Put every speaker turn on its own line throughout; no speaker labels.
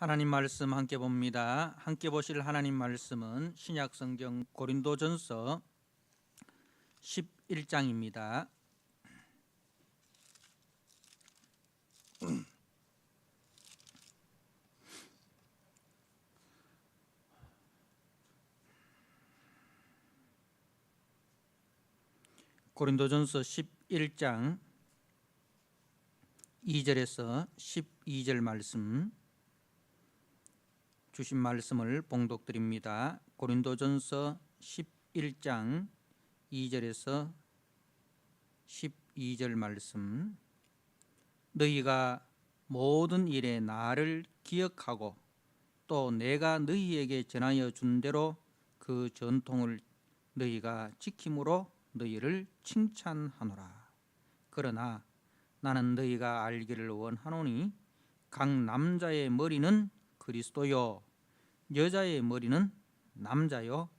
하나님 말씀 함께 봅니다. 함께 보실 하나님 말씀은 신약성경 고린도전서 11장입니다. 고린도전서 11장 2절에서 12절 말씀 주신 말씀을 봉독드립니다. 고린도전서 11장 2절에서 12절 말씀. 너희가 모든 일에 나를 기억하고 또 내가 너희에게 전하여 준 대로 그 전통을 너희가 지킴으로 너희를 칭찬하노라. 그러나 나는 너희가 알기를 원하노니 각 남자의 머리는 그리스도요 여자의 머리는 남자요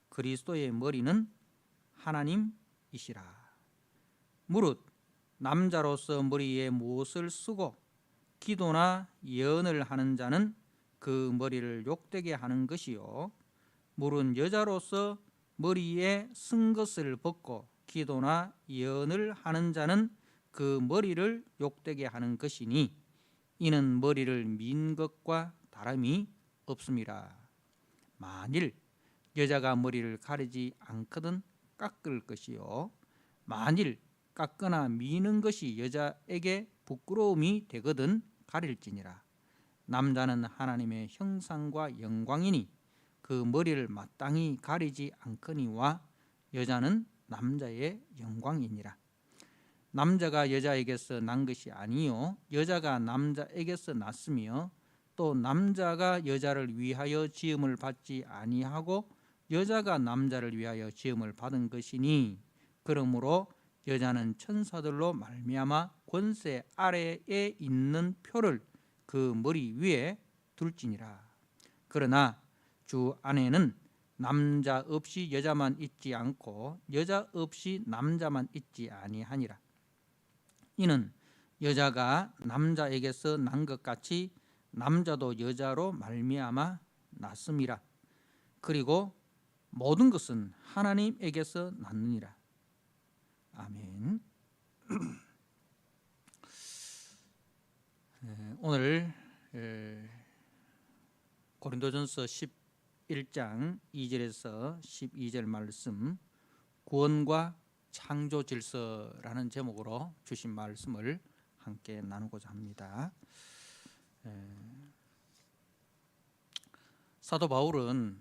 그리스도의 머리는 하나님이시라. 무릇 남자로서 머리에 무엇을 쓰고 기도나 예언을 하는 자는 그 머리를 욕되게 하는 것이요 무릇 여자로서 머리에 쓴 것을 벗고 기도나 예언을 하는 자는 그 머리를 욕되게 하는 것이니 이는 머리를 민 것과 다름이 없음이라. 만일 여자가 머리를 가리지 않거든 깎을 것이요 만일 깎거나 미는 것이 여자에게 부끄러움이 되거든 가릴지니라. 남자는 하나님의 형상과 영광이니 그 머리를 마땅히 가리지 않거니와 여자는 남자의 영광이니라. 남자가 여자에게서 난 것이 아니요 여자가 남자에게서 났으며 또 남자가 여자를 위하여 지음을 받지 아니하고 여자가 남자를 위하여 지음을 받은 것이니 그러므로 여자는 천사들로 말미암아 권세 아래에 있는 표를 그 머리 위에 둘지니라. 그러나 주 안에는 남자 없이 여자만 있지 않고 여자 없이 남자만 있지 아니하니라. 이는 여자가 남자에게서 난 것 같이 남자도 여자로 말미암아 났음이라. 그리고 모든 것은 하나님에게서 났느니라. 아멘. 오늘 고린도전서 11장 2절에서 12절 말씀 구원과 창조 질서라는 제목으로 주신 말씀을 함께 나누고자 합니다. 사도 바울은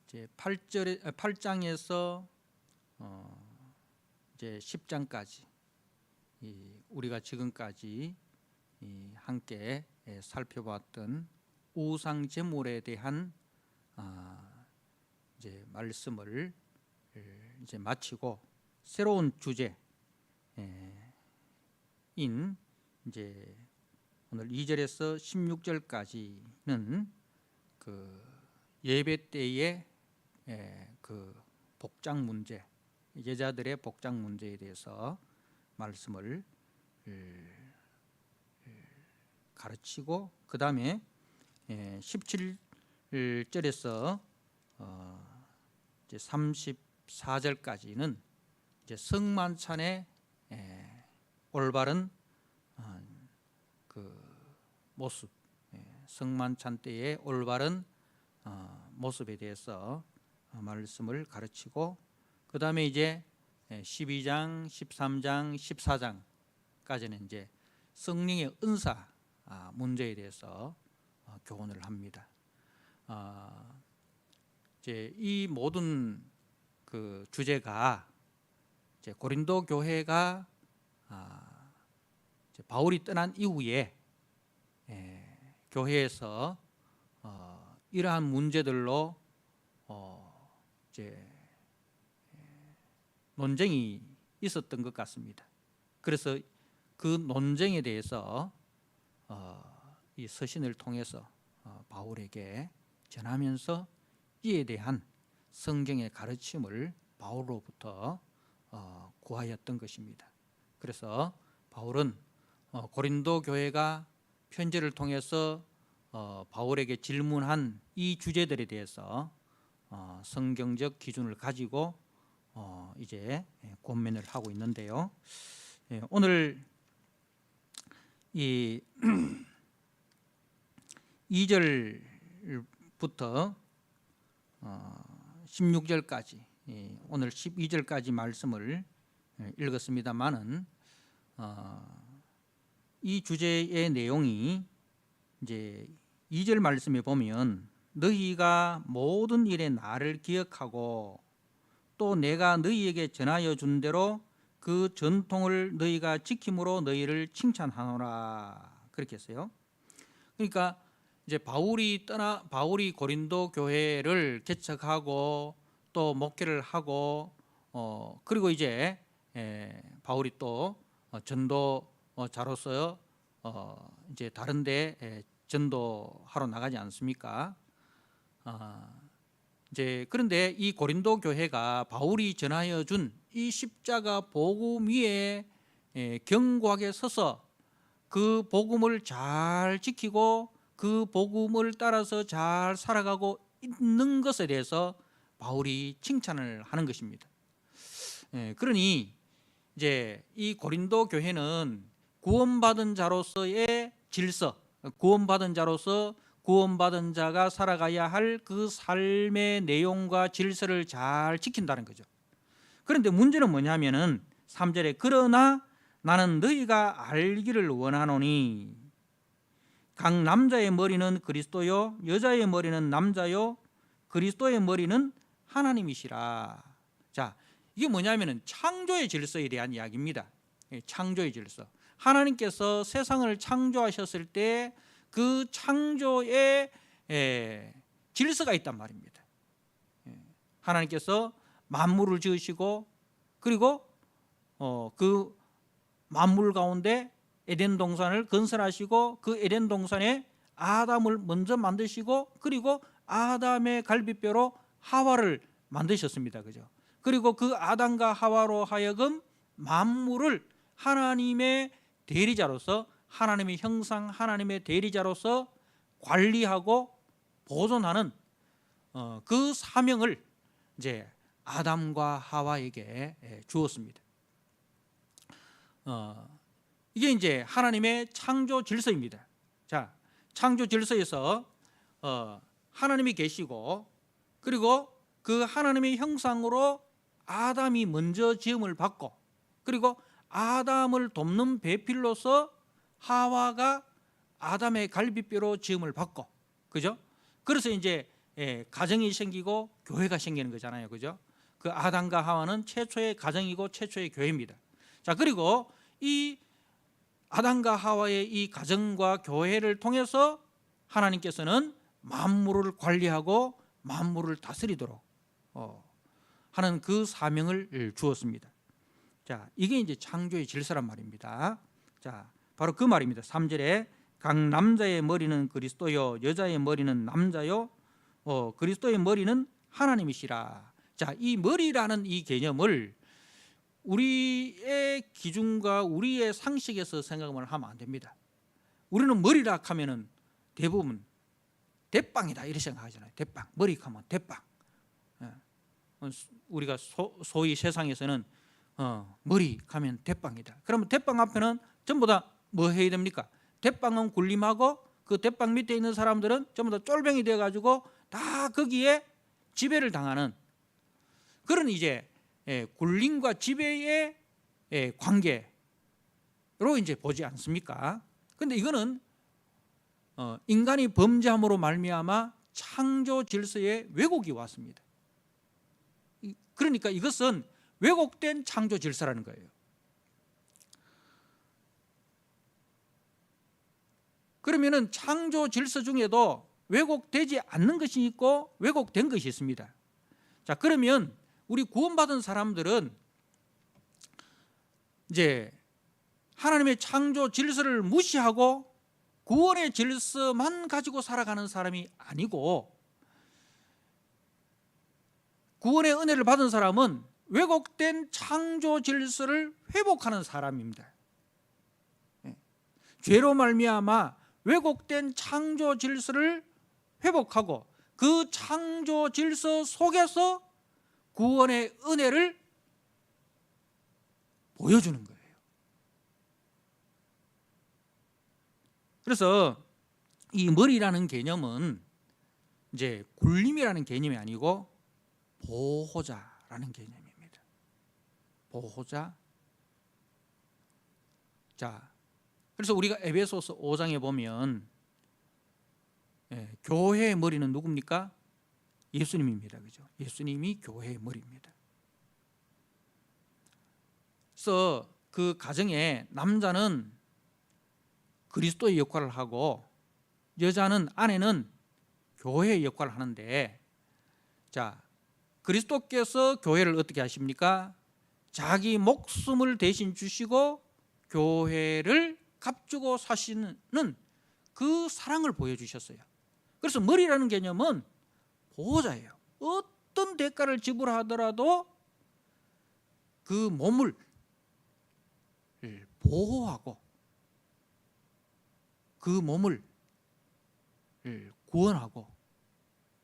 이제 8장에서 이제 10장까지 우리가 지금까지 함께 살펴봤던 우상 제물에 대한 이제 말씀을 이제 마치고 새로운 주제인 이제 오늘 2절에서 16절까지는 그 예배 때의 그 복장 문제, 여자들의 복장 문제에 대해서 말씀을 가르치고 그 다음에 17절에서 이제 34절까지는 이제 성만찬의 올바른 그 모습, 성만찬 때의 올바른 모습에 대해서 말씀을 가르치고 그 다음에 이제 12장, 13장, 14장까지는 이제 성령의 은사 문제에 대해서 교훈을 합니다. 이제 이 모든 그 주제가 이제 고린도 교회가 이제 바울이 떠난 이후에 교회에서 이러한 문제들로 이제 논쟁이 있었던 것 같습니다. 그래서 그 논쟁에 대해서 이 서신을 통해서 바울에게 전하면서 이에 대한 성경의 가르침을 바울로부터 구하였던 것입니다. 그래서 바울은 고린도 교회가 편지를 통해서 바울에게 질문한 이 주제들에 대해서 성경적 기준을 가지고 이제 권면을 하고 있는데요. 오늘 이 2절부터 16절까지 오늘 12절까지 말씀을 읽었습니다만은 이 주제의 내용이 이제 2절 말씀에 보면 너희가 모든 일에 나를 기억하고 또 내가 너희에게 전하여 준 대로 그 전통을 너희가 지킴으로 너희를 칭찬하노라 그렇게 했어요. 그러니까 이제 바울이 고린도 교회를 개척하고 또 목회를 하고 그리고 이제 바울이 또 전도자로서 이제 다른데 전도하러 나가지 않습니까? 이제 그런데 이 고린도 교회가 바울이 전하여 준 이 십자가 복음 위에 견고하게 서서 그 복음을 잘 지키고 그 복음을 따라서 잘 살아가고 있는 것에 대해서 바울이 칭찬을 하는 것입니다. 그러니 이제 이 고린도 교회는 구원받은 자로서의 질서, 구원받은 자로서 구원받은 자가 살아가야 할 그 삶의 내용과 질서를 잘 지킨다는 거죠. 그런데 문제는 뭐냐면은 3절에 그러나 나는 너희가 알기를 원하노니 각 남자의 머리는 그리스도요 여자의 머리는 남자요 그리스도의 머리는 하나님이시라. 자, 이게 뭐냐면은 창조의 질서에 대한 이야기입니다. 창조의 질서. 하나님께서 세상을 창조하셨을 때 그 창조의 질서가 있단 말입니다. 하나님께서 만물을 지으시고 그리고 그 만물 가운데 에덴 동산을 건설하시고 그 에덴 동산에 아담을 먼저 만드시고 그리고 아담의 갈비뼈로 하와를 만드셨습니다. 그죠? 그리고 그 아담과 하와로 하여금 만물을 하나님의 대리자로서 하나님의 형상, 하나님의 대리자로서 관리하고 보존하는 그 사명을 이제 아담과 하와에게 주었습니다. 이게 이제 하나님의 창조 질서입니다. 자, 창조 질서에서 하나님이 계시고 그리고 그 하나님의 형상으로 아담이 먼저 지음을 받고 그리고 아담을 돕는 배필로서 하와가 아담의 갈비뼈로 지음을 받고 그죠? 그래서 이제 가정이 생기고 교회가 생기는 거잖아요. 그죠? 그 아담과 하와는 최초의 가정이고 최초의 교회입니다. 자, 그리고 이 아담과 하와의 이 가정과 교회를 통해서 하나님께서는 만물을 관리하고 만물을 다스리도록 하는 그 사명을 주었습니다. 자, 이게 이제 창조의 질서란 말입니다. 자, 바로 그 말입니다. 3절에 각 남자의 머리는 그리스도요 여자의 머리는 남자요 그리스도의 머리는 하나님이시라. 자, 이 머리라는 이 개념을 우리의 기준과 우리의 상식에서 생각을 하면 안 됩니다. 우리는 머리라 하면은 대부분 대빵이다 이렇게 생각하잖아요. 대빵, 머리 하면 대빵. 우리가 소위 세상에서는 머리 하면 대빵이다. 그러면 대빵 앞에는 전부 다 뭐 해야 됩니까? 대빵은 군림하고 그 대빵 밑에 있는 사람들은 전부 다 쫄병이 되어가지고 다 거기에 지배를 당하는 그런 이제 군림과 지배의 관계로 이제 보지 않습니까? 그런데 이거는 인간이 범죄함으로 말미암아 창조 질서에 왜곡이 왔습니다. 그러니까 이것은 왜곡된 창조 질서라는 거예요. 그러면은 창조 질서 중에도 왜곡되지 않는 것이 있고 왜곡된 것이 있습니다. 자, 그러면 우리 구원받은 사람들은 이제 하나님의 창조 질서를 무시하고 구원의 질서만 가지고 살아가는 사람이 아니고 구원의 은혜를 받은 사람은 왜곡된 창조 질서를 회복하는 사람입니다. 죄로 말미암아 왜곡된 창조 질서를 회복하고 그 창조 질서 속에서 구원의 은혜를 보여주는 거예요. 그래서 이 머리라는 개념은 이제 굴림이라는 개념이 아니고 보호자라는 개념입니다. 보호자. 자, 그래서 우리가 에베소서 5장에 보면 교회의 머리는 누굽니까? 예수님입니다. 그죠? 예수님이 교회의 머리입니다. 그래서 그 가정에 남자는 그리스도의 역할을 하고 여자는 아내는 교회의 역할을 하는데, 자, 그리스도께서 교회를 어떻게 하십니까? 자기 목숨을 대신 주시고 교회를 값주고 사시는 그 사랑을 보여주셨어요. 그래서 머리라는 개념은 보호자예요. 어떤 대가를 지불하더라도 그 몸을 보호하고 그 몸을 구원하고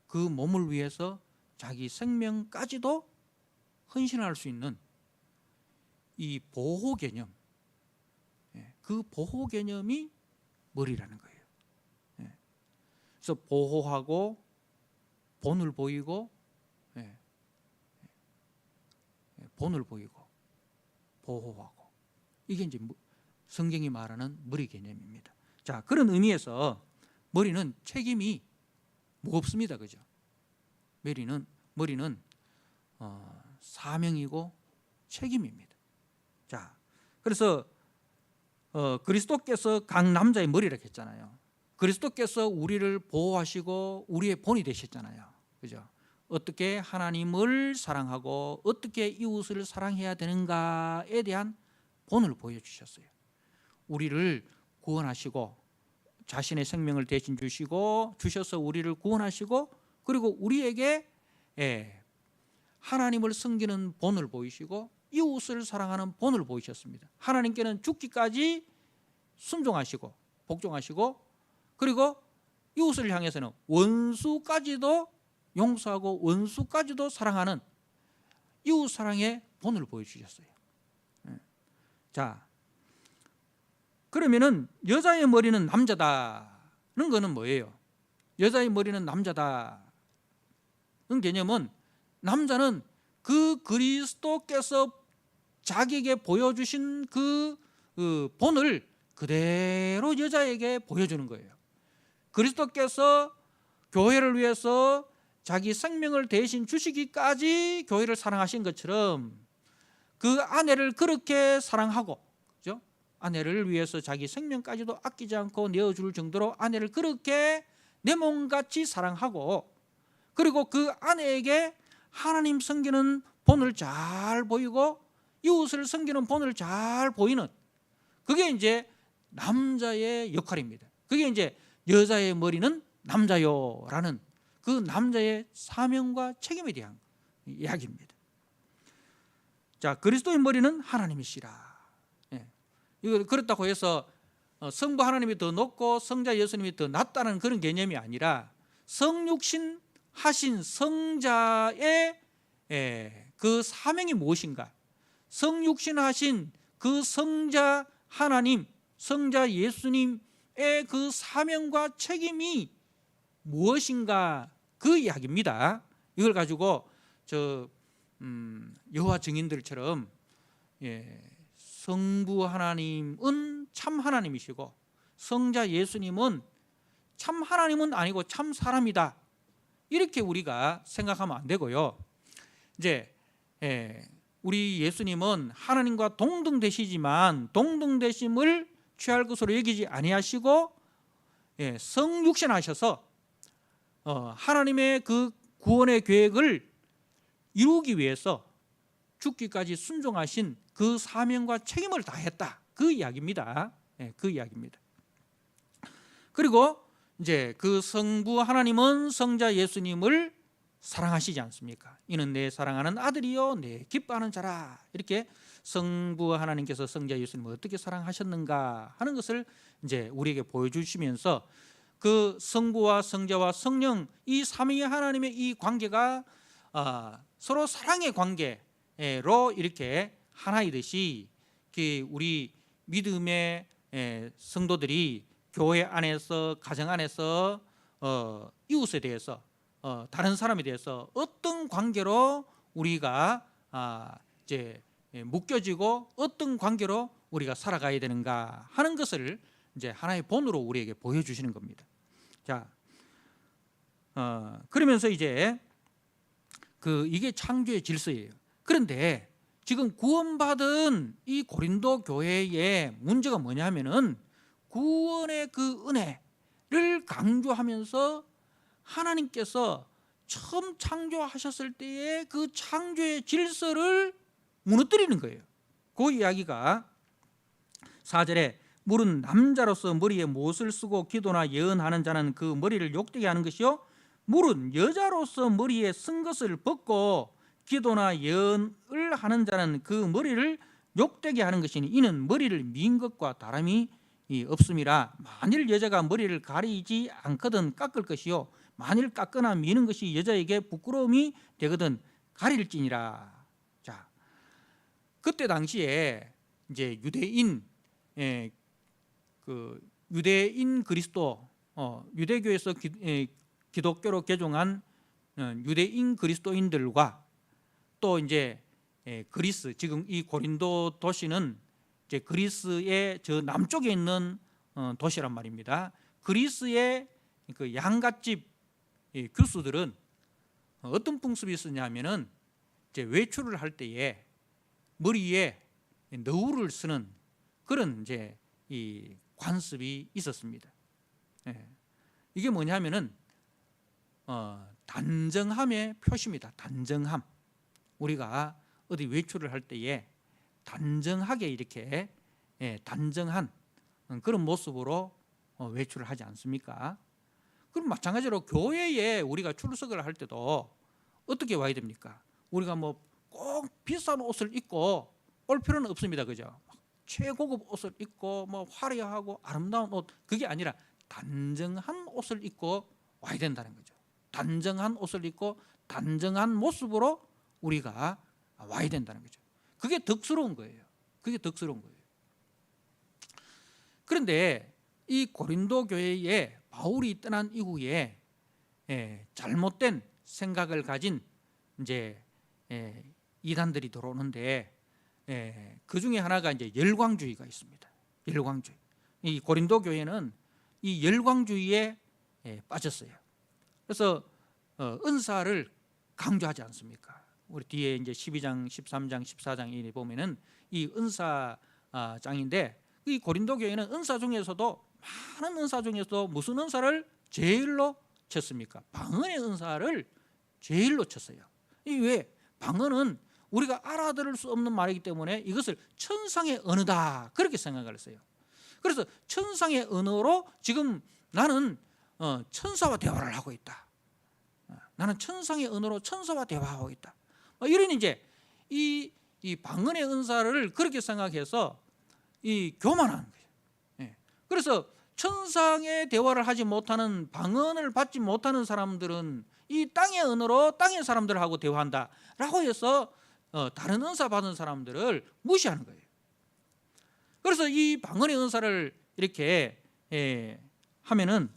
그 몸을 위해서 자기 생명까지도 헌신할 수 있는 이 보호 개념, 그 보호 개념이 머리라는 거예요. 그래서 보호하고 본을 보이고, 본을 보이고 보호하고, 이게 이제 성경이 말하는 머리 개념입니다. 자, 그런 의미에서 머리는 책임이 무겁습니다. 그죠? 머리는 사명이고 책임입니다. 자, 그래서 그리스도께서 각 남자의 머리라고 했잖아요. 그리스도께서 우리를 보호하시고 우리의 본이 되셨잖아요. 그죠? 어떻게 하나님을 사랑하고 어떻게 이웃을 사랑해야 되는가에 대한 본을 보여주셨어요. 우리를 구원하시고 자신의 생명을 대신 주셔서 우리를 구원하시고, 그리고 우리에게 하나님을 섬기는 본을 보이시고 이웃을 사랑하는 본을 보이셨습니다. 하나님께는 죽기까지 순종하시고 복종하시고, 그리고 이웃을 향해서는 원수까지도 용서하고 원수까지도 사랑하는 이웃 사랑의 본을 보여주셨어요. 자, 그러면은 여자의 머리는 남자다는 거는 뭐예요? 여자의 머리는 남자다는 개념은, 남자는 그 그리스도께서 자기에게 보여주신 그 본을 그대로 여자에게 보여주는 거예요. 그리스도께서 교회를 위해서 자기 생명을 대신 주시기까지 교회를 사랑하신 것처럼 그 아내를 그렇게 사랑하고, 그죠? 아내를 위해서 자기 생명까지도 아끼지 않고 내어줄 정도로 아내를 그렇게 내 몸같이 사랑하고, 그리고 그 아내에게 하나님 섬기는 본을 잘 보이고 이웃을 섬기는 본을 잘 보이는, 그게 이제 남자의 역할입니다. 그게 이제 여자의 머리는 남자요라는 그 남자의 사명과 책임에 대한 이야기입니다. 자, 그리스도의 머리는 하나님이시라. 이거 그렇다고 해서 성부 하나님이 더 높고 성자 예수님이 더 낫다는 그런 개념이 아니라, 성육신 하신 성자의 그 사명이 무엇인가, 성육신 하신 그 성자 하나님, 성자 예수님의 그 사명과 책임이 무엇인가, 그 이야기입니다. 이걸 가지고 여호와 증인들처럼 성부 하나님은 참 하나님이시고 성자 예수님은 참 하나님은 아니고 참 사람이다, 이렇게 우리가 생각하면 안 되고요. 이제 우리 예수님은 하나님과 동등되시지만 동등되심을 취할 것으로 여기지 아니하시고 성육신하셔서 하나님의 그 구원의 계획을 이루기 위해서 죽기까지 순종하신 그 사명과 책임을 다했다, 그 이야기입니다. 그 이야기입니다. 그리고 이제 그 성부 하나님은 성자 예수님을 사랑하시지 않습니까? 이는 내 사랑하는 아들이요 내 기뻐하는 자라. 이렇게 성부 하나님께서 성자 예수님을 어떻게 사랑하셨는가 하는 것을 이제 우리에게 보여주시면서 그 성부와 성자와 성령 이 삼위 하나님의 이 관계가 서로 사랑의 관계로 이렇게 하나이듯이 우리 믿음의 성도들이 교회 안에서 가정 안에서 이웃에 대해서 다른 사람에 대해서 어떤 관계로 우리가 이제 묶여지고 어떤 관계로 우리가 살아가야 되는가 하는 것을 이제 하나의 본으로 우리에게 보여주시는 겁니다. 자, 그러면서 이제 이게 창조의 질서예요. 그런데 지금 구원받은 이 고린도 교회의 문제가 뭐냐면은 구원의 그 은혜를 강조하면서 하나님께서 처음 창조하셨을 때의 그 창조의 질서를 무너뜨리는 거예요. 그 이야기가 4절에 물은 남자로서 머리에 못을 쓰고 기도나 예언하는 자는 그 머리를 욕되게 하는 것이요 물은 여자로서 머리에 쓴 것을 벗고 기도나 예언을 하는 자는 그 머리를 욕되게 하는 것이니 이는 머리를 민 것과 다름이 없음이라. 만일 여자가 머리를 가리지 않거든 깎을 것이요 만일 깎거나 미는 것이 여자에게 부끄러움이 되거든 가릴지니라. 자, 그때 당시에 이제 유대인 그리스도 유대교에서 기독교로 개종한 유대인 그리스도인들과 또 이제 그리스, 지금 이 고린도 도시는 이제 그리스의 저 남쪽에 있는 도시란 말입니다. 그리스의 그 양갓집 교수들은 어떤 풍습이 있었냐면은 이제 외출을 할 때에 머리에 너울을 쓰는 그런 이제 이 관습이 있었습니다. 이게 뭐냐면은 단정함의 표시입니다. 단정함. 우리가 어디 외출을 할 때에 단정하게 이렇게 단정한 그런 모습으로 외출을 하지 않습니까? 그럼 마찬가지로 교회에 우리가 출석을 할 때도 어떻게 와야 됩니까? 우리가 뭐 꼭 비싼 옷을 입고 올 필요는 없습니다. 그죠? 최고급 옷을 입고 뭐 화려하고 아름다운 옷, 그게 아니라 단정한 옷을 입고 와야 된다는 거죠. 단정한 옷을 입고 단정한 모습으로 우리가 와야 된다는 거죠. 그게 덕스러운 거예요. 그게 덕스러운 거예요. 그런데 이 고린도 교회에 바울이 떠난 이후에 잘못된 생각을 가진 이제 이단들이 들어오는데 그 중에 하나가 이제 열광주의가 있습니다. 열광주의. 이 고린도 교회는 이 열광주의에 빠졌어요. 그래서 은사를 강조하지 않습니까? 우리 뒤에 이제 12장, 13장, 14장에 보면은 이 은사장인데 이 고린도 교회는 은사 중에서도 많은 은사 중에서도 무슨 은사를 제일로 쳤습니까? 방언의 은사를 제일로 쳤어요. 이 왜? 방언은 우리가 알아들을 수 없는 말이기 때문에 이것을 천상의 언어다 그렇게 생각을 했어요. 그래서 천상의 언어로 지금 나는 천사와 대화를 하고 있다. 나는 천상의 언어로 천사와 대화하고 있다. 이런 이제 이 방언의 은사를 그렇게 생각해서 이 교만한 거예요. 그래서 천상의 대화를 하지 못하는 방언을 받지 못하는 사람들은 이 땅의 언어로 땅의 사람들하고 대화한다라고 해서 다른 은사 받은 사람들을 무시하는 거예요. 그래서 이 방언의 은사를 이렇게 하면은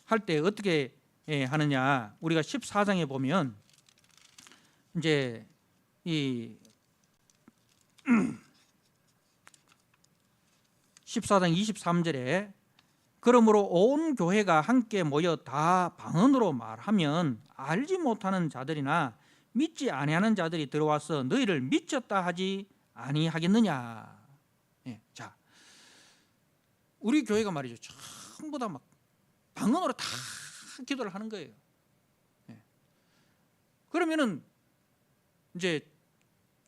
할 때 어떻게 하느냐? 우리가 14장에 보면 이제 이 14장 23절에 그러므로 온 교회가 함께 모여 다 방언으로 말하면 알지 못하는 자들이나 믿지 아니하는 자들이 들어와서 너희를 미쳤다 하지 아니하겠느냐. 자, 우리 교회가 말이죠. 전부 다 막 방언으로 다 기도를 하는 거예요. 그러면은 이제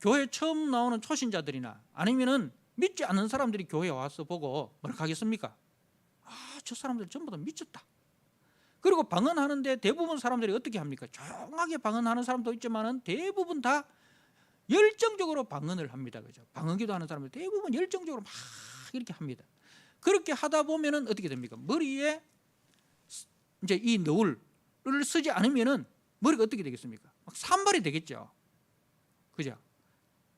교회 처음 나오는 초신자들이나 아니면은 믿지 않는 사람들이 교회에 와서 보고 뭐라 하겠습니까? 저 사람들 전부 다 미쳤다. 그리고 방언하는데 대부분 사람들이 어떻게 합니까? 조용하게 방언하는 사람도 있지만은 대부분 다 열정적으로 방언을 합니다. 그죠? 방언기도 하는 사람들 대부분 열정적으로 막 이렇게 합니다. 그렇게 하다 보면은 어떻게 됩니까? 머리에 이제 이 너울을 쓰지 않으면은 머리가 어떻게 되겠습니까? 막 산발이 되겠죠. 그죠?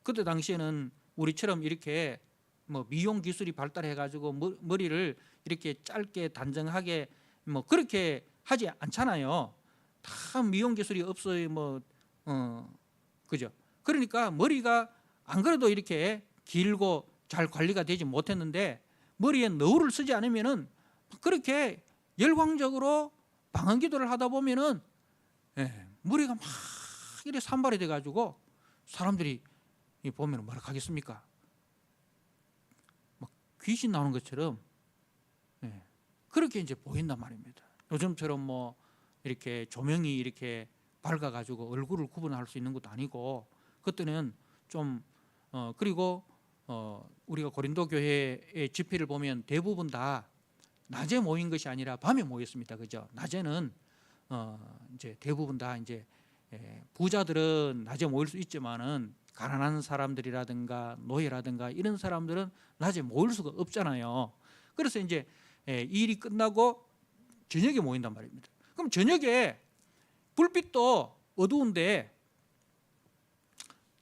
그때 당시에는 우리처럼 이렇게 뭐 미용 기술이 발달해 가지고 머리를 이렇게 짧게 단정하게 뭐 그렇게 하지 않잖아요. 다 미용 기술이 없어요. 그죠? 그러니까 머리가 안 그래도 이렇게 길고 잘 관리가 되지 못했는데 머리에 너울을 쓰지 않으면은 그렇게 열광적으로 방언 기도를 하다 보면은 머리가 막 이렇게 산발이 돼 가지고 사람들이 보면 뭐라 하겠습니까? 막 귀신 나오는 것처럼 그렇게 이제 보인단 말입니다. 요즘처럼 뭐 이렇게 조명이 이렇게 밝아 가지고 얼굴을 구분할 수 있는 것도 아니고 그때는 좀 그리고 우리가 고린도 교회의 집회를 보면 대부분 다 낮에 모인 것이 아니라 밤에 모였습니다. 그죠? 낮에는 이제 대부분 다 이제 부자들은 낮에 모일 수 있지만은 가난한 사람들이라든가 노예라든가 이런 사람들은 낮에 모일 수가 없잖아요. 그래서 이제 일이 끝나고 저녁에 모인단 말입니다. 그럼 저녁에 불빛도 어두운데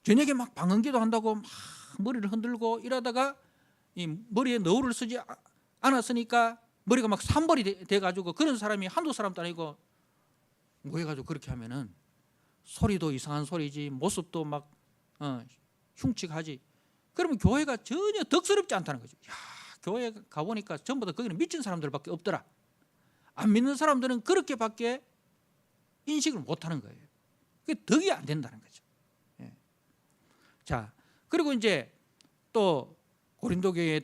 저녁에 막 방언기도 한다고 막 머리를 흔들고 이러다가 이 머리에 너울을 쓰지 않았으니까 머리가 막 산벌이 돼가지고 그런 사람이 한두 사람도 아니고 모여가지고 그렇게 하면은 소리도 이상한 소리지 모습도 막 흉측하지. 그러면 교회가 전혀 덕스럽지 않다는 거죠. 야, 교회 가보니까 전부 다 거기는 미친 사람들밖에 없더라. 안 믿는 사람들은 그렇게밖에 인식을 못하는 거예요. 그게 덕이 안 된다는 거죠. 자, 그리고 이제 또 고린도 교회에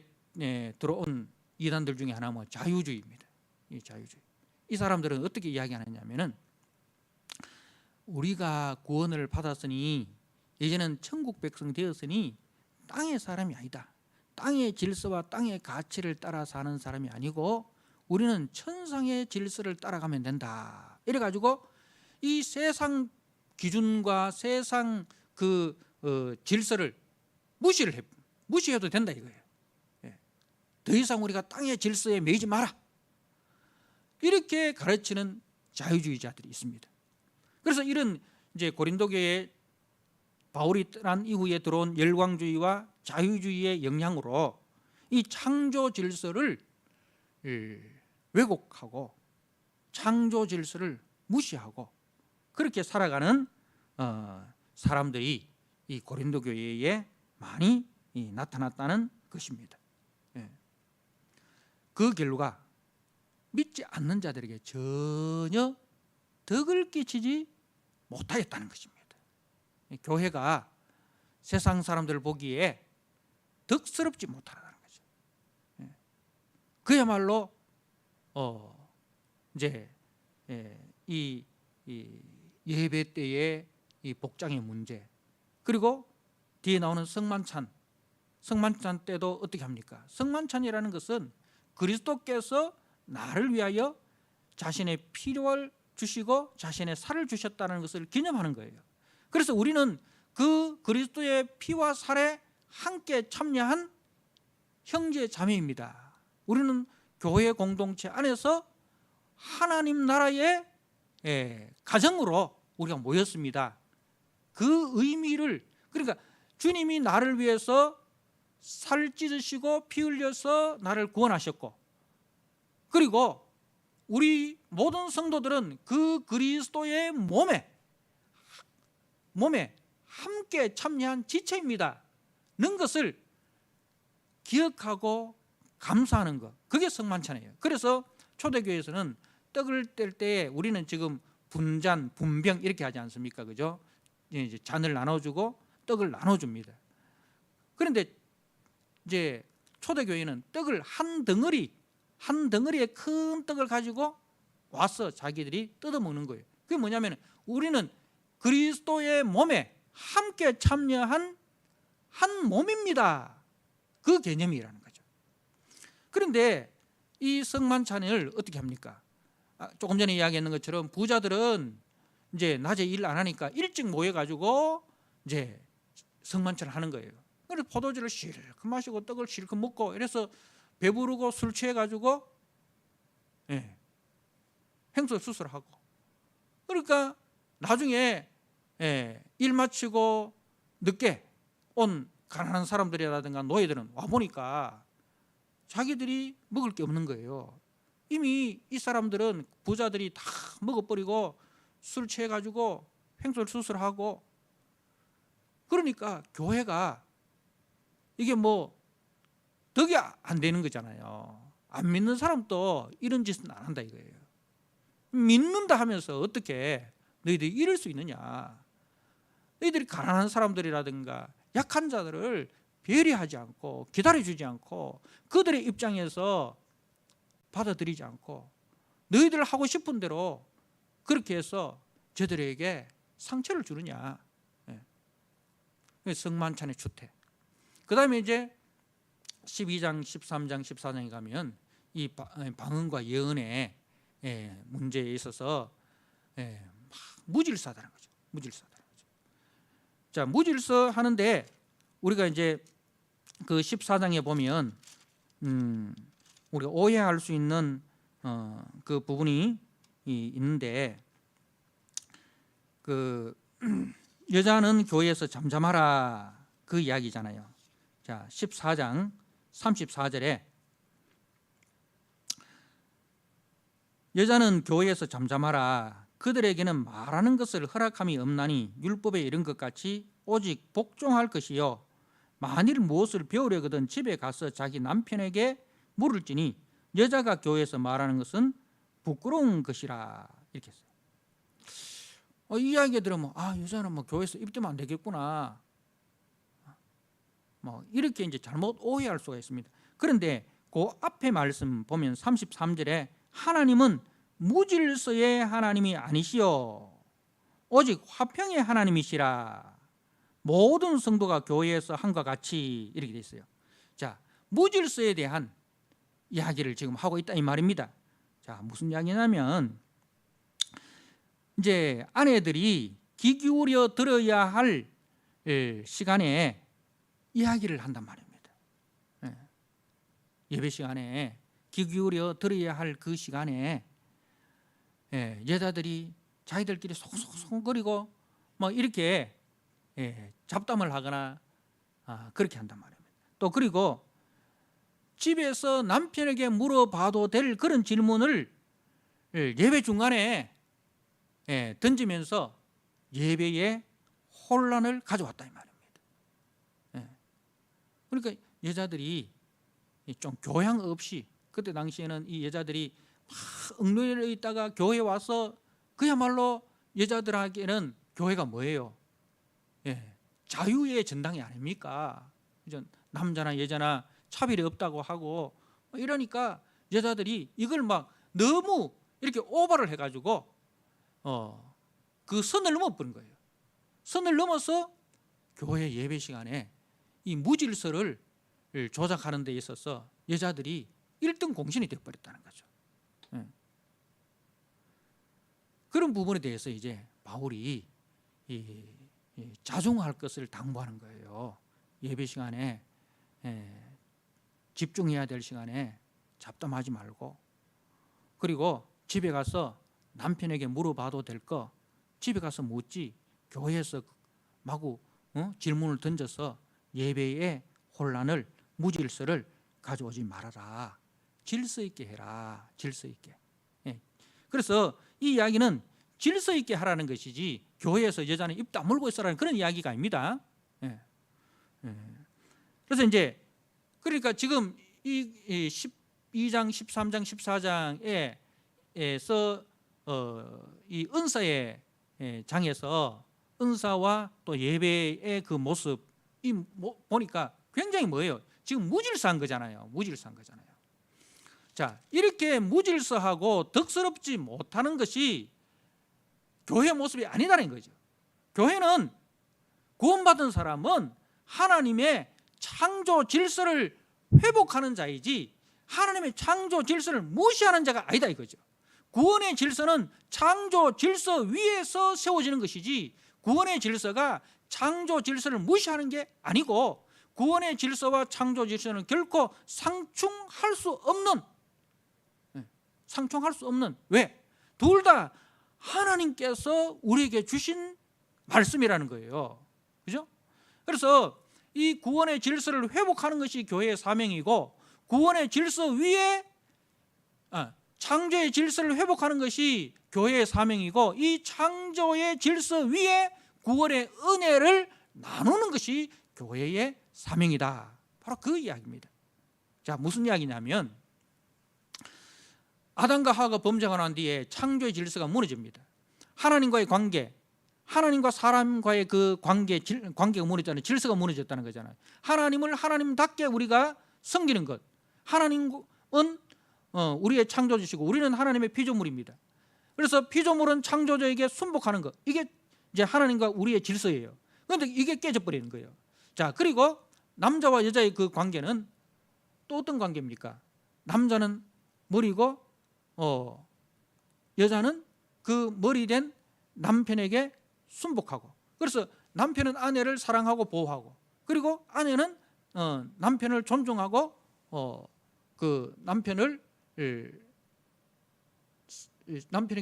들어온 이단들 중에 하나 뭐 자유주의입니다. 이 자유주의. 이 사람들은 어떻게 이야기하느냐면은 우리가 구원을 받았으니 이제는 천국 백성 되었으니 땅의 사람이 아니다. 땅의 질서와 땅의 가치를 따라 사는 사람이 아니고 우리는 천상의 질서를 따라가면 된다. 이래가지고 이 세상 기준과 세상 그 질서를 무시해도 된다 이거예요. 더 이상 우리가 땅의 질서에 매이지 마라. 이렇게 가르치는 자유주의자들이 있습니다. 그래서 이런 이제 고린도 교회에 바울이 떠난 이후에 들어온 열광주의와 자유주의의 영향으로 이 창조 질서를 왜곡하고 창조 질서를 무시하고 그렇게 살아가는 사람들이 이 고린도 교회에 많이 나타났다는 것입니다. 그 결과 믿지 않는 자들에게 전혀 덕을 끼치지 못하였다는 것입니다. 교회가 세상 사람들 보기에 덕스럽지 못하다는 거죠. 그야말로 이제 이 예배 때의 이 복장의 문제, 그리고 뒤에 나오는 성만찬 때도 어떻게 합니까? 성만찬이라는 것은 그리스도께서 나를 위하여 자신의 피를 주시고 자신의 살을 주셨다는 것을 기념하는 거예요. 그래서 우리는 그 그리스도의 피와 살에 함께 참여한 형제 자매입니다. 우리는 교회 공동체 안에서 하나님 나라의 가정으로 우리가 모였습니다. 그 의미를, 그러니까 주님이 나를 위해서 살 찢으시고 피 흘려서 나를 구원하셨고, 그리고 우리 모든 성도들은 그 그리스도의 몸에 함께 참여한 지체입니다. 는 것을 기억하고 감사하는 것, 그게 성만찬이에요. 그래서 초대교회에서는 떡을 뗄 때 우리는 지금 분잔, 분병 이렇게 하지 않습니까? 그죠? 이제 잔을 나눠주고 떡을 나눠줍니다. 그런데 이제 초대교회는 떡을 한 덩어리의 큰 떡을 가지고 와서 자기들이 뜯어먹는 거예요. 그게 뭐냐면 우리는 그리스도의 몸에 함께 참여한 한 몸입니다. 그 개념이라는 거죠. 그런데 이 성만찬을 어떻게 합니까? 조금 전에 이야기했는 것처럼 부자들은 이제 낮에 일 안 하니까 일찍 모여가지고 이제 성만찬을 하는 거예요. 그래서 포도주를 실컷 마시고 떡을 실컷 먹고 이래서 배부르고 술 취해가지고 행소수술하고, 그러니까 나중에 일 마치고 늦게 온 가난한 사람들이라든가 노예들은 와보니까 자기들이 먹을 게 없는 거예요. 이미 이 사람들은 부자들이 다 먹어버리고 술 취해가지고 횡설수설하고, 그러니까 교회가 이게 뭐 덕이 안 되는 거잖아요. 안 믿는 사람도 이런 짓은 안 한다 이거예요. 믿는다 하면서 어떻게 너희들이 이럴 수 있느냐. 너희들이 가난한 사람들이라든가 약한 자들을 배려하지 않고 기다려주지 않고 그들의 입장에서 받아들이지 않고 너희들 하고 싶은 대로 그렇게 해서 저들에게 상처를 주느냐. 성만찬의 주택. 그 다음에 이제 12장, 13장, 14장에 가면 이 방언과 예언의 문제에 있어서 무질서하다는 거죠. 무질서하다는 거죠. 자, 무질서 하는데 우리가 이제 그 14장에 보면 우리가 오해할 수 있는 그 부분이 있는데, 그 여자는 교회에서 잠잠하라 그 이야기잖아요. 자, 14장 34절에 여자는 교회에서 잠잠하라. 그들에게는 말하는 것을 허락함이 없나니 율법에 이른 것 같이 오직 복종할 것이요, 만일 무엇을 배우려거든 집에 가서 자기 남편에게 물을지니 여자가 교회에서 말하는 것은 부끄러운 것이라. 이렇게 했어요. 이 이야기 들으면 여자는 뭐 교회에서 입대면 안 되겠구나, 뭐 이렇게 이제 잘못 오해할 수가 있습니다. 그런데 그 앞에 말씀 보면 33절에 하나님은 무질서의 하나님이 아니시오, 오직 화평의 하나님이시라. 모든 성도가 교회에서 한과 같이, 이렇게 돼 있어요. 자, 무질서에 대한 이야기를 지금 하고 있다 이 말입니다. 자, 무슨 이야기냐면 이제 아내들이 귀 기울여 들어야 할 시간에 이야기를 한단 말입니다. 예배 시간에 귀 기울여 들어야 할 그 시간에 여자들이 자기들끼리 속속거리고 뭐 이렇게 잡담을 하거나 그렇게 한단 말입니다. 또 그리고 집에서 남편에게 물어봐도 될 그런 질문을 예배 중간에 던지면서 예배에 혼란을 가져왔다 이 말입니다. 그러니까 여자들이 좀 교양 없이, 그때 당시에는 이 여자들이 막 얽매여 있다가 교회에 와서 그야말로 여자들에게는 교회가 뭐예요? 자유의 전당이 아닙니까? 남자나 여자나 차별이 없다고 하고 이러니까 여자들이 이걸 막 너무 이렇게 오버를 해가지고 그 선을 넘어버린 거예요. 선을 넘어서 교회 예배 시간에 이 무질서를 조작하는 데 있어서 여자들이 1등 공신이 되어버렸다는 거죠. 그런 부분에 대해서 이제 바울이 자중할 것을 당부하는 거예요. 예배 시간에 집중해야 될 시간에 잡담하지 말고, 그리고 집에 가서 남편에게 물어봐도 될 거 집에 가서 묻지, 교회에서 마구 질문을 던져서 예배에 혼란을, 무질서를 가져오지 말아라. 질서 있게 해라. 질서 있게. 그래서 이 이야기는 질서 있게 하라는 것이지 교회에서 여자는 입 다물고 있으라는 그런 이야기가 아닙니다. 그래서 이제 그러니까 지금 이 12장, 13장, 14장에서 이 은사의 장에서 은사와 또 예배의 그 모습 보니까 굉장히 뭐예요? 지금 무질서한 거잖아요. 무질서한 거잖아요. 자, 이렇게 무질서하고 덕스럽지 못하는 것이 교회 모습이 아니다는 거죠. 교회는 구원받은 사람은 하나님의 창조 질서를 회복하는 자이지 하나님의 창조 질서를 무시하는 자가 아니다 이거죠. 구원의 질서는 창조 질서 위에서 세워지는 것이지 구원의 질서가 창조 질서를 무시하는 게 아니고 구원의 질서와 창조 질서는 결코 상충할 수 없는 왜? 둘 다 하나님께서 우리에게 주신 말씀이라는 거예요. 그죠? 그래서 이 구원의 질서를 회복하는 것이 교회의 사명이고 구원의 질서 위에 창조의 질서를 회복하는 것이 교회의 사명이고 이 창조의 질서 위에 구원의 은혜를 나누는 것이 교회의 사명이다. 바로 그 이야기입니다. 자, 무슨 이야기냐면 아담과 하와가 범죄가 난 뒤에 창조의 질서가 무너집니다. 하나님과의 관계, 하나님과 사람과의 그 관계가 무너졌다는 질서가 무너졌다는 거잖아요. 하나님을 하나님답게 우리가 섬기는 것. 하나님은 우리의 창조주시고 우리는 하나님의 피조물입니다. 그래서 피조물은 창조주에게 순복하는 것. 이게 이제 하나님과 우리의 질서예요. 그런데 이게 깨져버리는 거예요. 자, 그리고 남자와 여자의 그 관계는 또 어떤 관계입니까? 남자는 머리고 여자는 그 머리된 남편에게 순복하고, 그래서 남편은 아내를 사랑하고 보호하고, 그리고 아내는 남편을 존중하고 그 남편에게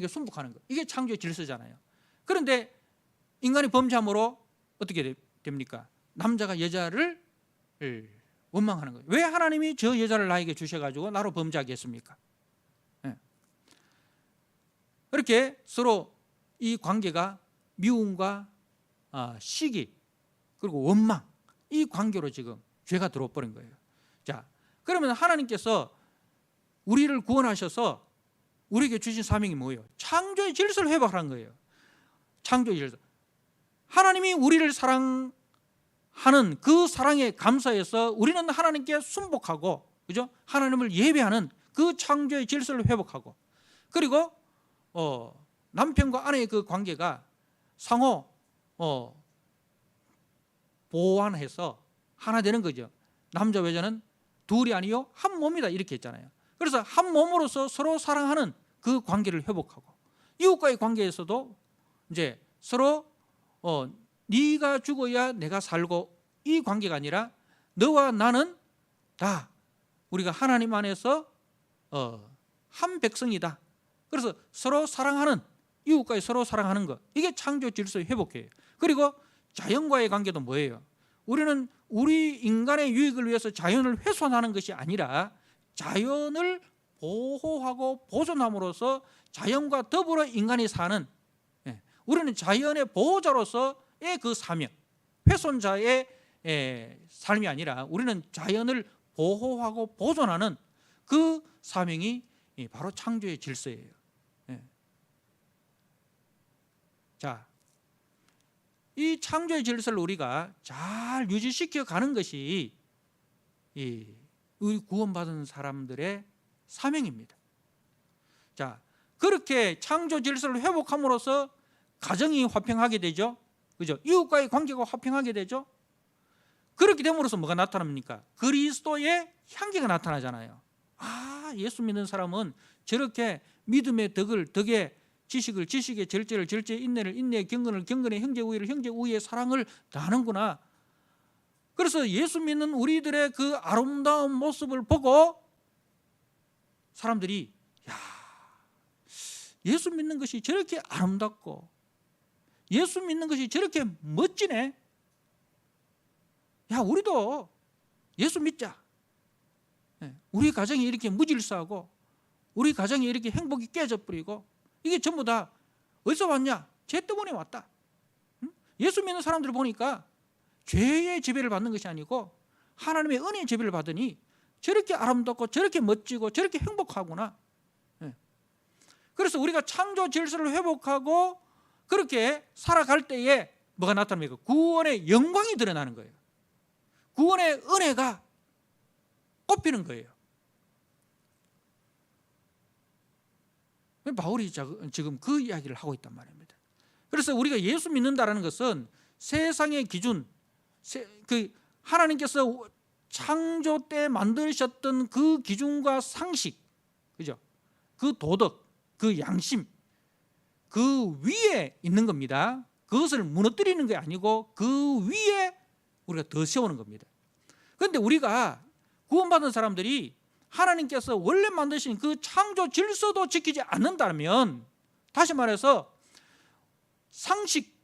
순복하는 것. 이게 창조의 질서잖아요. 그런데 인간이 범죄함으로 어떻게 됩니까? 남자가 여자를 원망하는 거예요. 왜 하나님이 저 여자를 나에게 주셔가지고 나로 범죄하게 했습니까? 그렇게 서로 이 관계가 미움과 시기 그리고 원망, 이 관계로 지금 죄가 들어버린 거예요. 자, 그러면 하나님께서 우리를 구원하셔서 우리에게 주신 사명이 뭐예요? 창조의 질서를 회복하는 거예요. 창조의 질서. 하나님이 우리를 사랑하는 그 사랑에 감사해서 우리는 하나님께 순복하고, 그죠? 하나님을 예배하는 그 창조의 질서를 회복하고, 그리고 남편과 아내의 그 관계가 상호 보완해서 하나 되는 거죠. 남자 여자는 둘이 아니요 한 몸이다 이렇게 했잖아요. 그래서 한 몸으로서 서로 사랑하는 그 관계를 회복하고, 이웃과의 관계에서도 이제 서로 네가 죽어야 내가 살고, 이 관계가 아니라 너와 나는 다 우리가 하나님 안에서 한 백성이다. 그래서 서로 사랑하는, 이웃과의 서로 사랑하는 것, 이게 창조 질서의 회복이에요. 그리고 자연과의 관계도 뭐예요? 우리는 우리 인간의 유익을 위해서 자연을 훼손하는 것이 아니라 자연을 보호하고 보존함으로써 자연과 더불어 인간이 사는, 우리는 자연의 보호자로서의 그 사명, 훼손자의 삶이 아니라 우리는 자연을 보호하고 보존하는 그 사명이 바로 창조의 질서예요. 자, 이 창조의 질서를 우리가 잘 유지시켜 가는 것이 우리 구원받은 사람들의 사명입니다. 자, 그렇게 창조 질서를 회복함으로써 가정이 화평하게 되죠. 그죠? 이웃과의 관계가 화평하게 되죠. 그렇게 됨으로써 뭐가 나타납니까? 그리스도의 향기가 나타나잖아요. 예수 믿는 사람은 저렇게 믿음의 덕에 지식의 절제를 절제의 인내를 인내의 경건을 경건의 형제 우애를 형제 우애의 사랑을 다하는구나. 그래서 예수 믿는 우리들의 그 아름다운 모습을 보고 사람들이 예수 믿는 것이 저렇게 아름답고 예수 믿는 것이 저렇게 멋지네. 우리도 예수 믿자. 우리 가정이 이렇게 무질서하고 우리 가정이 이렇게 행복이 깨져버리고 이게 전부 다 어디서 왔냐? 죄 때문에 왔다. 예수 믿는 사람들을 보니까 죄의 지배를 받는 것이 아니고 하나님의 은혜의 지배를 받으니 저렇게 아름답고 저렇게 멋지고 저렇게 행복하구나. 그래서 우리가 창조 질서를 회복하고 그렇게 살아갈 때에 뭐가 나타납니까? 구원의 영광이 드러나는 거예요. 구원의 은혜가 꽃피는 거예요. 바울이 지금 그 이야기를 하고 있단 말입니다. 그래서 우리가 예수 믿는다는 것은 세상의 기준, 그 하나님께서 창조 때 만드셨던 그 기준과 상식, 그죠? 그 도덕, 그 양심, 그 위에 있는 겁니다. 그것을 무너뜨리는 게 아니고 그 위에 우리가 더 세우는 겁니다. 그런데 우리가 구원받은 사람들이 하나님께서 원래 만드신 그 창조 질서도 지키지 않는다면, 다시 말해서 상식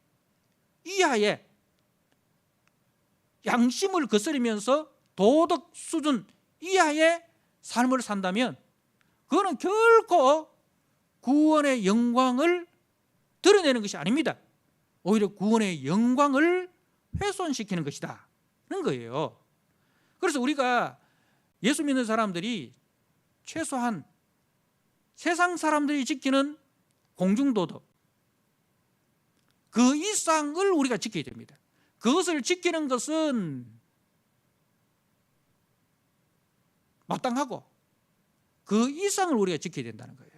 이하의 양심을 거스르면서 도덕 수준 이하의 삶을 산다면 그거는 결코 구원의 영광을 드러내는 것이 아닙니다. 오히려 구원의 영광을 훼손시키는 것이다 는 거예요. 그래서 우리가 예수 믿는 사람들이 최소한 세상 사람들이 지키는 공중도덕 그 이상을 우리가 지켜야 됩니다. 그것을 지키는 것은 마땅하고 그 이상을 우리가 지켜야 된다는 거예요.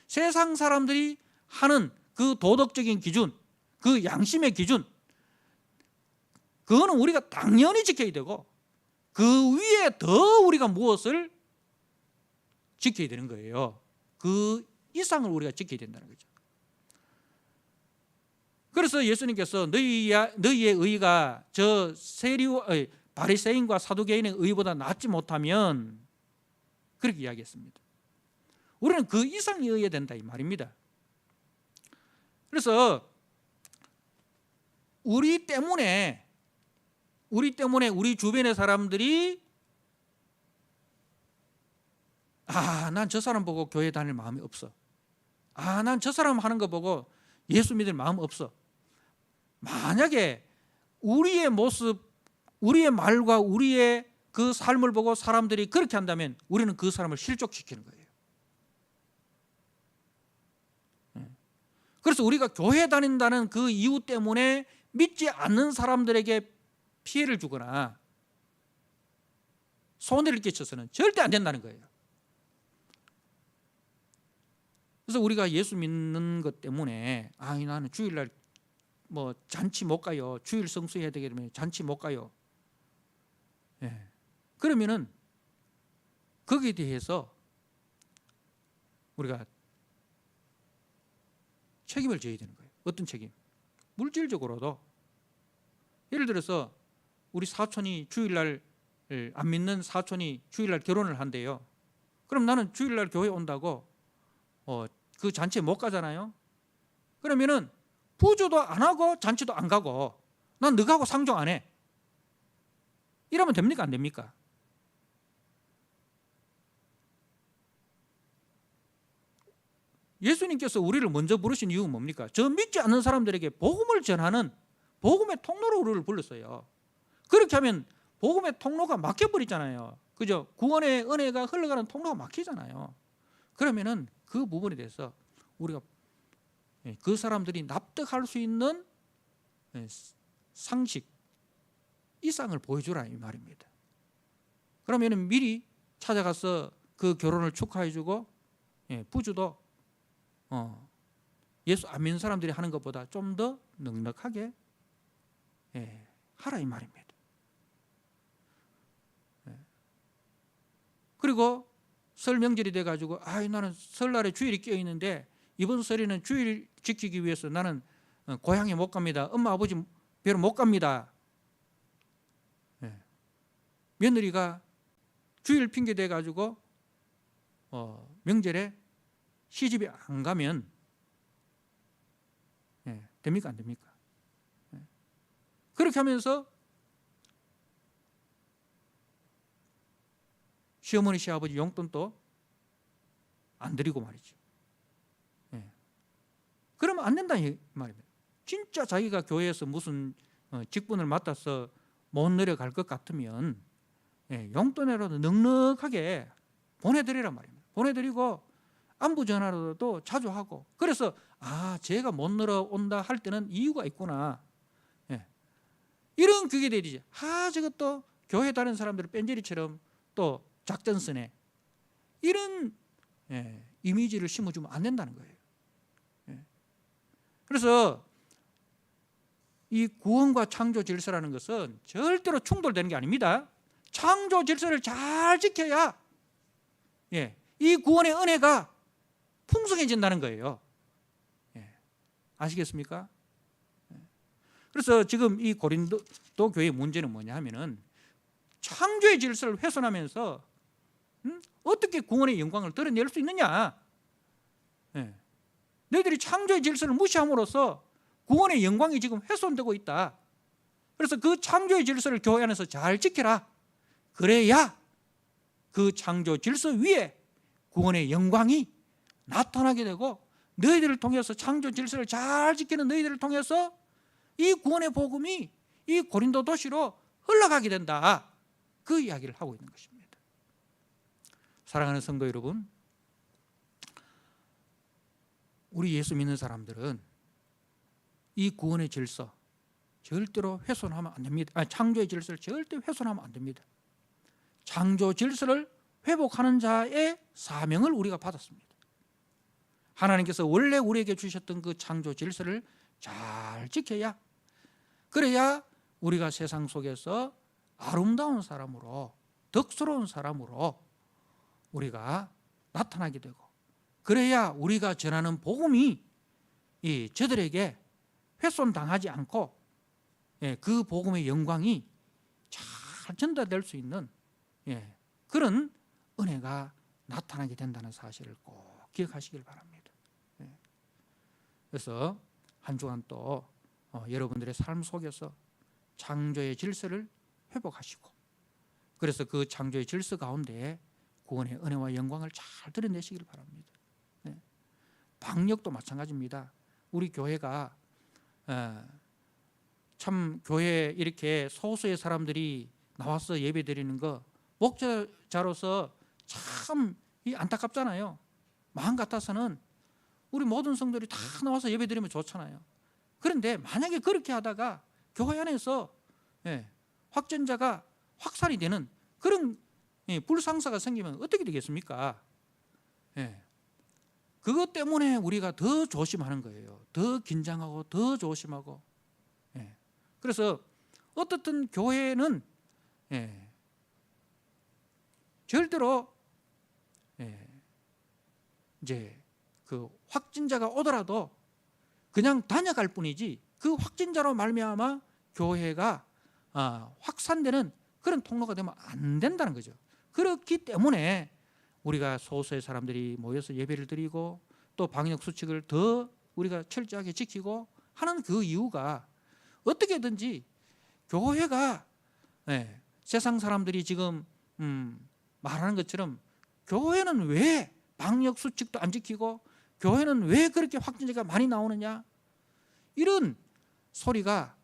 세상 사람들이 하는 그 도덕적인 기준, 그 양심의 기준, 그거는 우리가 당연히 지켜야 되고 그 위에 더 우리가 무엇을 지켜야 되는 거예요. 그 이상을 우리가 지켜야 된다는 거죠. 그래서 예수님께서 너희의 의가 저 바리새인과 사두개인의 의보다 낫지 못하면 그렇게 이야기했습니다. 우리는 그 이상에 의해야 된다 이 말입니다. 그래서 우리 때문에 우리 주변의 사람들이 난 저 사람 보고 교회 다닐 마음이 없어. 난 저 사람 하는 거 보고 예수 믿을 마음 없어. 만약에 우리의 모습, 우리의 말과 우리의 그 삶을 보고 사람들이 그렇게 한다면 우리는 그 사람을 실족시키는 거예요. 그래서 우리가 교회 다닌다는 그 이유 때문에 믿지 않는 사람들에게 피해를 주거나 손해를 끼쳐서는 절대 안 된다는 거예요. 그래서 우리가 예수 믿는 것 때문에 나는 주일날 잔치 못 가요. 주일 성수해야 되기 때문에 잔치 못 가요. 그러면은 거기에 대해서 우리가 책임을 져야 되는 거예요. 어떤 책임? 물질적으로도. 예를 들어서 우리 사촌이 주일날 안 믿는 사촌이 주일날 결혼을 한대요. 그럼 나는 주일날 교회 온다고 그 잔치에 못 가잖아요. 그러면은 부조도 안 하고 잔치도 안 가고 난 너하고 상종 안 해. 이러면 됩니까? 안 됩니까? 예수님께서 우리를 먼저 부르신 이유가 뭡니까? 저 믿지 않는 사람들에게 복음을 전하는 복음의 통로로 우리를 불렀어요. 그렇게 하면 복음의 통로가 막혀버리잖아요. 그죠? 구원의 은혜가 흘러가는 통로가 막히잖아요. 그러면은 그 부분에 대해서 우리가 그 사람들이 납득할 수 있는 상식 이상을 보여주라 이 말입니다. 그러면은 미리 찾아가서 그 결혼을 축하해주고 부주도 예수 안 믿는 사람들이 하는 것보다 좀 더 넉넉하게 하라 이 말입니다. 그리고 설 명절이 돼가지고 나는 설날에 주일이 껴있는데 이번 설에는 주일 지키기 위해서 나는 고향에 못 갑니다. 엄마 아버지 뵈러 못 갑니다. 며느리가 주일 핑계 대가지고 명절에 시집에 안 가면 됩니까? 안 됩니까? 그렇게 하면서 시어머니 시아버지 용돈도 안 드리고 말이죠. 그러면 안 된다 이 말입니다. 진짜 자기가 교회에서 무슨 직분을 맡아서 못 내려갈 것 같으면 용돈이라도 넉넉하게 보내드리란 말입니다. 보내드리고 안부 전화라도 자주 하고, 그래서 제가 못 내려온다 할 때는 이유가 있구나. 이런 그게 되지. 저것도 교회 다른 사람들 뺀질이처럼 또 작전선에 이런 이미지를 심어주면 안 된다는 거예요. 그래서 이 구원과 창조 질서라는 것은 절대로 충돌되는 게 아닙니다. 창조 질서를 잘 지켜야 이 구원의 은혜가 풍성해진다는 거예요. 아시겠습니까? 그래서 지금 이 고린도 교회의 문제는 뭐냐 하면은 창조의 질서를 훼손하면서 어떻게 구원의 영광을 드러낼 수 있느냐? 너희들이 창조의 질서를 무시함으로써 구원의 영광이 지금 훼손되고 있다. 그래서 그 창조의 질서를 교회 안에서 잘 지켜라. 그래야 그 창조 질서 위에 구원의 영광이 나타나게 되고 너희들을 통해서 창조 질서를 잘 지키는 너희들을 통해서 이 구원의 복음이 이 고린도 도시로 흘러가게 된다. 그 이야기를 하고 있는 것입니다. 사랑하는 성도 여러분, 우리 예수 믿는 사람들은 이 구원의 질서 절대로 훼손하면 안 됩니다. 창조의 질서를 절대 훼손하면 안 됩니다. 창조 질서를 회복하는 자의 사명을 우리가 받았습니다. 하나님께서 원래 우리에게 주셨던 그 창조 질서를 잘 지켜야, 그래야 우리가 세상 속에서 아름다운 사람으로, 덕스러운 사람으로 우리가 나타나게 되고, 그래야 우리가 전하는 복음이 저들에게 훼손당하지 않고 그 복음의 영광이 잘 전달될 수 있는 그런 은혜가 나타나게 된다는 사실을 꼭 기억하시길 바랍니다. 그래서 한 주간 또 여러분들의 삶 속에서 창조의 질서를 회복하시고, 그래서 그 창조의 질서 가운데 구원의 은혜와 영광을 잘 드러내시길 바랍니다. 방역도 마찬가지입니다. 우리 교회가 참 교회에 이렇게 소수의 사람들이 나와서 예배 드리는 거 목회자로서 참 안타깝잖아요. 마음 같아서는 우리 모든 성도들이 다 나와서 예배 드리면 좋잖아요. 그런데 만약에 그렇게 하다가 교회 안에서 확전자가 확산이 되는 그런 불상사가 생기면 어떻게 되겠습니까? 그것 때문에 우리가 더 조심하는 거예요. 더 긴장하고 더 조심하고. 그래서 어떻든 교회는 절대로 이제 그 확진자가 오더라도 그냥 다녀갈 뿐이지 그 확진자로 말미암아 교회가 확산되는 그런 통로가 되면 안 된다는 거죠. 그렇기 때문에 우리가 소수의 사람들이 모여서 예배를 드리고 또 방역 수칙을 더 우리가 철저하게 지키고 하는 그 이유가, 어떻게든지 교회가 세상 사람들이 지금 말하는 것처럼 교회는 왜 방역 수칙도 안 지키고 교회는 왜 그렇게 확진자가 많이 나오느냐, 이런 소리가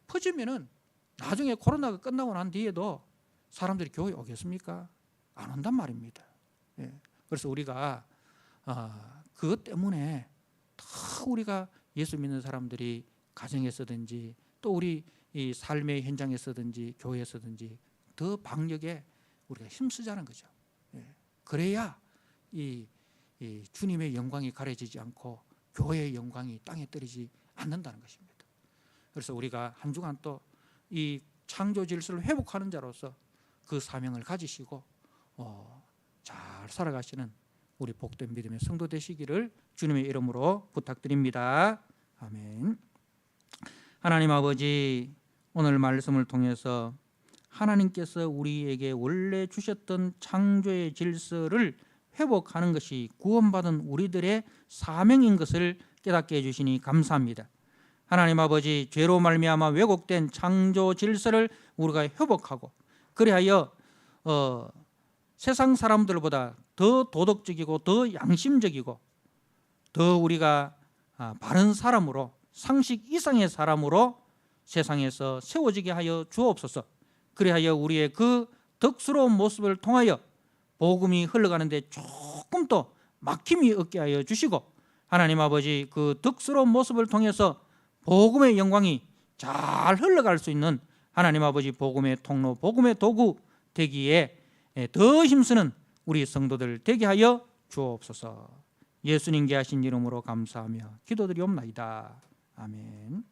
퍼지면은 나중에 코로나가 끝나고 난 뒤에도 사람들이 교회에 오겠습니까? 안 온단 말입니다. 그래서 우리가 그것 때문에 더 우리가 예수 믿는 사람들이 가정에서든지 또 우리 이 삶의 현장에서든지 교회에서든지 더 방역에 우리가 힘쓰자는 거죠. 그래야 이 주님의 영광이 가려지지 않고 교회의 영광이 땅에 떨어지지 않는다는 것입니다. 그래서 우리가 한 주간 또 이 창조 질서를 회복하는 자로서 그 사명을 가지시고 잘 살아가시는 우리 복된 믿음의 성도 되시기를 주님의 이름으로 부탁드립니다. 아멘. 하나님 아버지, 오늘 말씀을 통해서 하나님께서 우리에게 원래 주셨던 창조의 질서를 회복하는 것이 구원받은 우리들의 사명인 것을 깨닫게 해주시니 감사합니다. 하나님 아버지, 죄로 말미암아 왜곡된 창조 질서를 우리가 회복하고, 그리하여 세상 사람들보다 더 도덕적이고 더 양심적이고 더 우리가 바른 사람으로, 상식 이상의 사람으로 세상에서 세워지게 하여 주옵소서. 그리하여 우리의 그 덕스러운 모습을 통하여 복음이 흘러가는데 조금 더 막힘이 없게 하여 주시고, 하나님 아버지, 그 덕스러운 모습을 통해서 복음의 영광이 잘 흘러갈 수 있는 하나님 아버지 복음의 통로, 복음의 도구 되기에 더 힘쓰는 우리 성도들 되게 하여 주옵소서. 예수님께 하신 이름으로 감사하며 기도드리옵나이다. 아멘.